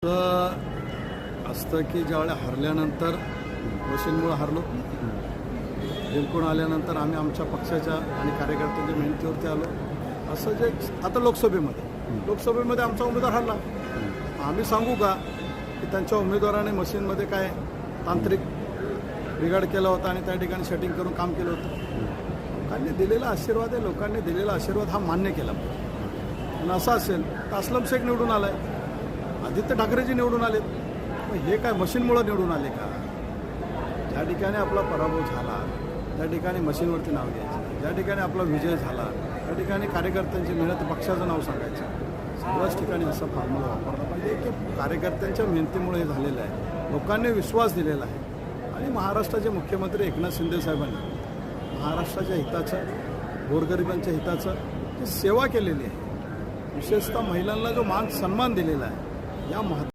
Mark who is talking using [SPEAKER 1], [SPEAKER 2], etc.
[SPEAKER 1] तर असतं की ज्यावेळेला हरल्यानंतर मशीनमुळे हरलो, जिंकून आल्यानंतर आम्ही आमच्या पक्षाच्या आणि कार्यकर्त्यांच्या मेहनतीवरती आलो. असं जे आता लोकसभेमध्ये आमचा उमेदवार हरला. आम्ही सांगू का की त्यांच्या उमेदवाराने मशीनमध्ये काय तांत्रिक बिघाड केला होता आणि त्या ठिकाणी सेटिंग करून काम केलं होतं. लोकांनी दिलेला आशीर्वाद आहे, लोकांनी दिलेला आशीर्वाद हा मान्य केला पाहिजे. आणि असं असेल तर अस्लम शेख निवडून आलाय, आदित्य ठाकरेजी निवडून आलेत. हे काय मशीनमुळं निवडून आले का? ज्या ठिकाणी आपला पराभव झाला, त्या ठिकाणी मशीनवरती नाव घ्यायचं, ज्या ठिकाणी आपला विजय झाला त्या ठिकाणी कार्यकर्त्यांची मेहनत पक्षाचं नाव सांगायचं. सर्वच ठिकाणी असा फॉर्म्युला वापरला पाहिजे की कार्यकर्त्यांच्या मेहनतीमुळे हे झालेलं आहे, लोकांनी विश्वास दिलेला आहे. आणि महाराष्ट्राचे मुख्यमंत्री एकनाथ शिंदे साहेबांनी महाराष्ट्राच्या हिताचं, गोरगरिबांच्या हिताचं जी सेवा केलेली आहे, विशेषतः महिलांना जो मान सन्मान दिलेला आहे, या